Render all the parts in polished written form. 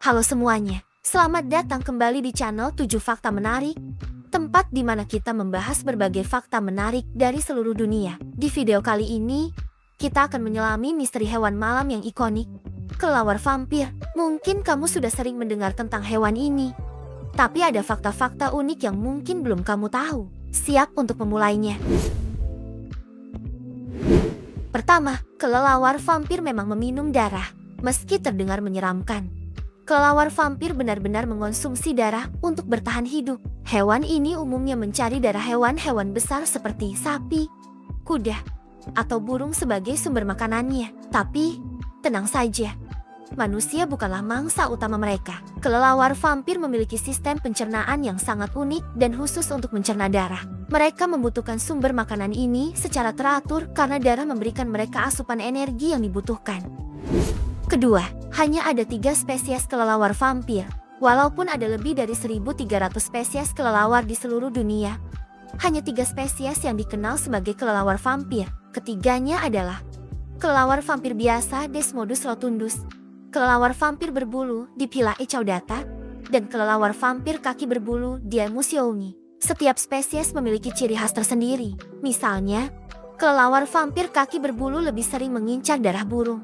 Halo semuanya, selamat datang kembali di channel 7 Fakta Menarik, tempat di mana kita membahas berbagai fakta menarik dari seluruh dunia. Di video kali ini, kita akan menyelami misteri hewan malam yang ikonik, kelelawar vampir. Mungkin kamu sudah sering mendengar tentang hewan ini, tapi ada fakta-fakta unik yang mungkin belum kamu tahu. Siap untuk memulainya? Pertama, kelelawar vampir memang meminum darah, meski terdengar menyeramkan. Kelelawar vampir benar-benar mengonsumsi darah untuk bertahan hidup. Hewan ini umumnya mencari darah hewan-hewan besar seperti sapi, kuda, atau burung sebagai sumber makanannya. Tapi, tenang saja, manusia bukanlah mangsa utama mereka. Kelelawar vampir memiliki sistem pencernaan yang sangat unik dan khusus untuk mencerna darah. Mereka membutuhkan sumber makanan ini secara teratur karena darah memberikan mereka asupan energi yang dibutuhkan. Kedua, hanya ada 3 spesies kelelawar vampir. Walaupun ada lebih dari 1.300 spesies kelelawar di seluruh dunia, hanya 3 spesies yang dikenal sebagai kelelawar vampir. Ketiganya adalah kelelawar vampir biasa Desmodus rotundus, kelelawar vampir berbulu Diphyla echaudata, dan kelelawar vampir kaki berbulu Diaemus youngi. Setiap spesies memiliki ciri khas tersendiri. Misalnya, kelelawar vampir kaki berbulu lebih sering mengincar darah burung.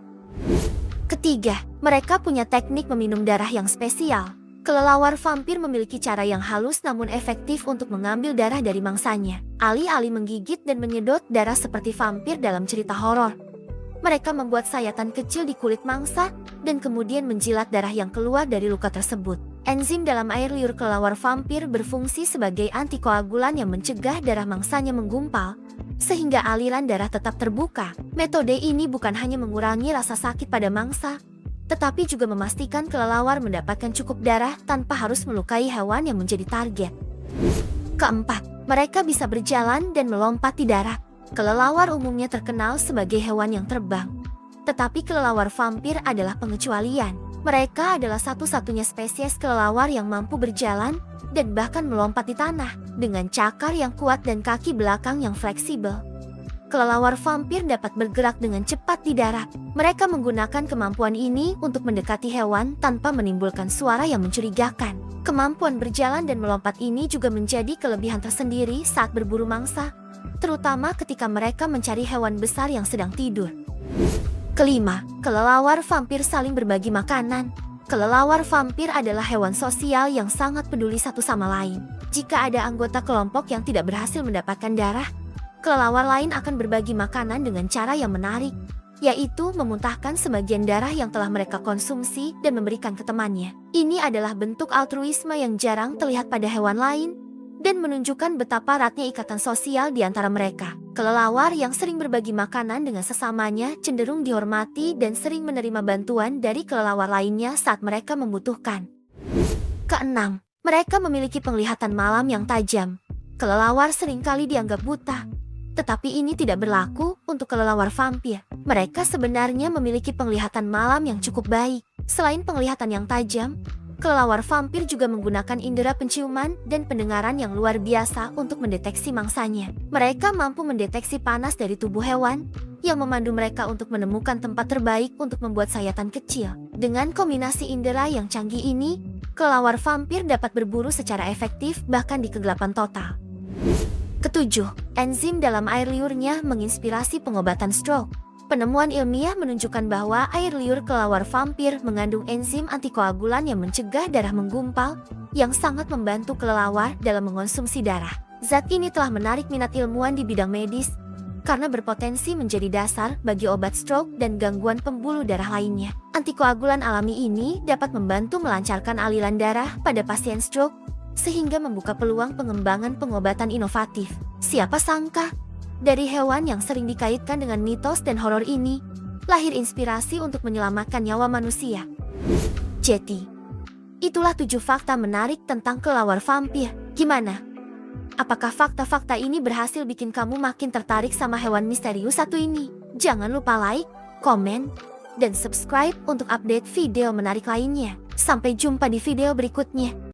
Ketiga, mereka punya teknik meminum darah yang spesial. Kelelawar vampir memiliki cara yang halus namun efektif untuk mengambil darah dari mangsanya. Alih-alih menggigit dan menyedot darah seperti vampir dalam cerita horor, mereka membuat sayatan kecil di kulit mangsa dan kemudian menjilat darah yang keluar dari luka tersebut. Enzim dalam air liur kelelawar vampir berfungsi sebagai antikoagulan yang mencegah darah mangsanya menggumpal, sehingga aliran darah tetap terbuka. Metode ini bukan hanya mengurangi rasa sakit pada mangsa, tetapi juga memastikan kelelawar mendapatkan cukup darah tanpa harus melukai hewan yang menjadi target. Keempat, mereka bisa berjalan dan melompat di darat. Kelelawar umumnya terkenal sebagai hewan yang terbang, tetapi kelelawar vampir adalah pengecualian. Mereka adalah satu-satunya spesies kelelawar yang mampu berjalan dan bahkan melompat di tanah dengan cakar yang kuat dan kaki belakang yang fleksibel. Kelelawar vampir dapat bergerak dengan cepat di darat. Mereka menggunakan kemampuan ini untuk mendekati hewan tanpa menimbulkan suara yang mencurigakan. Kemampuan berjalan dan melompat ini juga menjadi kelebihan tersendiri saat berburu mangsa, terutama ketika mereka mencari hewan besar yang sedang tidur. Kelima, kelelawar vampir saling berbagi makanan. Kelelawar vampir adalah hewan sosial yang sangat peduli satu sama lain. Jika ada anggota kelompok yang tidak berhasil mendapatkan darah, kelelawar lain akan berbagi makanan dengan cara yang menarik, yaitu memuntahkan sebagian darah yang telah mereka konsumsi dan memberikan ke temannya. Ini adalah bentuk altruisme yang jarang terlihat pada hewan lain dan menunjukkan betapa eratnya ikatan sosial di antara mereka. Kelelawar yang sering berbagi makanan dengan sesamanya cenderung dihormati dan sering menerima bantuan dari kelelawar lainnya saat mereka membutuhkan. Keenam, mereka memiliki penglihatan malam yang tajam. Kelelawar seringkali dianggap buta, tetapi ini tidak berlaku untuk kelelawar vampir. Mereka sebenarnya memiliki penglihatan malam yang cukup baik. Selain penglihatan yang tajam, kelelawar vampir juga menggunakan indera penciuman dan pendengaran yang luar biasa untuk mendeteksi mangsanya. Mereka mampu mendeteksi panas dari tubuh hewan, yang memandu mereka untuk menemukan tempat terbaik untuk membuat sayatan kecil. Dengan kombinasi indera yang canggih ini, kelelawar vampir dapat berburu secara efektif bahkan di kegelapan total. Ketujuh, enzim dalam air liurnya menginspirasi pengobatan stroke. Penemuan ilmiah menunjukkan bahwa air liur kelelawar vampir mengandung enzim antikoagulan yang mencegah darah menggumpal, yang sangat membantu kelelawar dalam mengonsumsi darah. Zat ini telah menarik minat ilmuwan di bidang medis, karena berpotensi menjadi dasar bagi obat stroke dan gangguan pembuluh darah lainnya. Antikoagulan alami ini dapat membantu melancarkan aliran darah pada pasien stroke, sehingga membuka peluang pengembangan pengobatan inovatif. Siapa sangka, dari hewan yang sering dikaitkan dengan mitos dan horor ini, lahir inspirasi untuk menyelamatkan nyawa manusia. Jadi, itulah 7 fakta menarik tentang kelelawar vampir. Gimana? Apakah fakta-fakta ini berhasil bikin kamu makin tertarik sama hewan misterius satu ini? Jangan lupa like, komen, dan subscribe untuk update video menarik lainnya. Sampai jumpa di video berikutnya.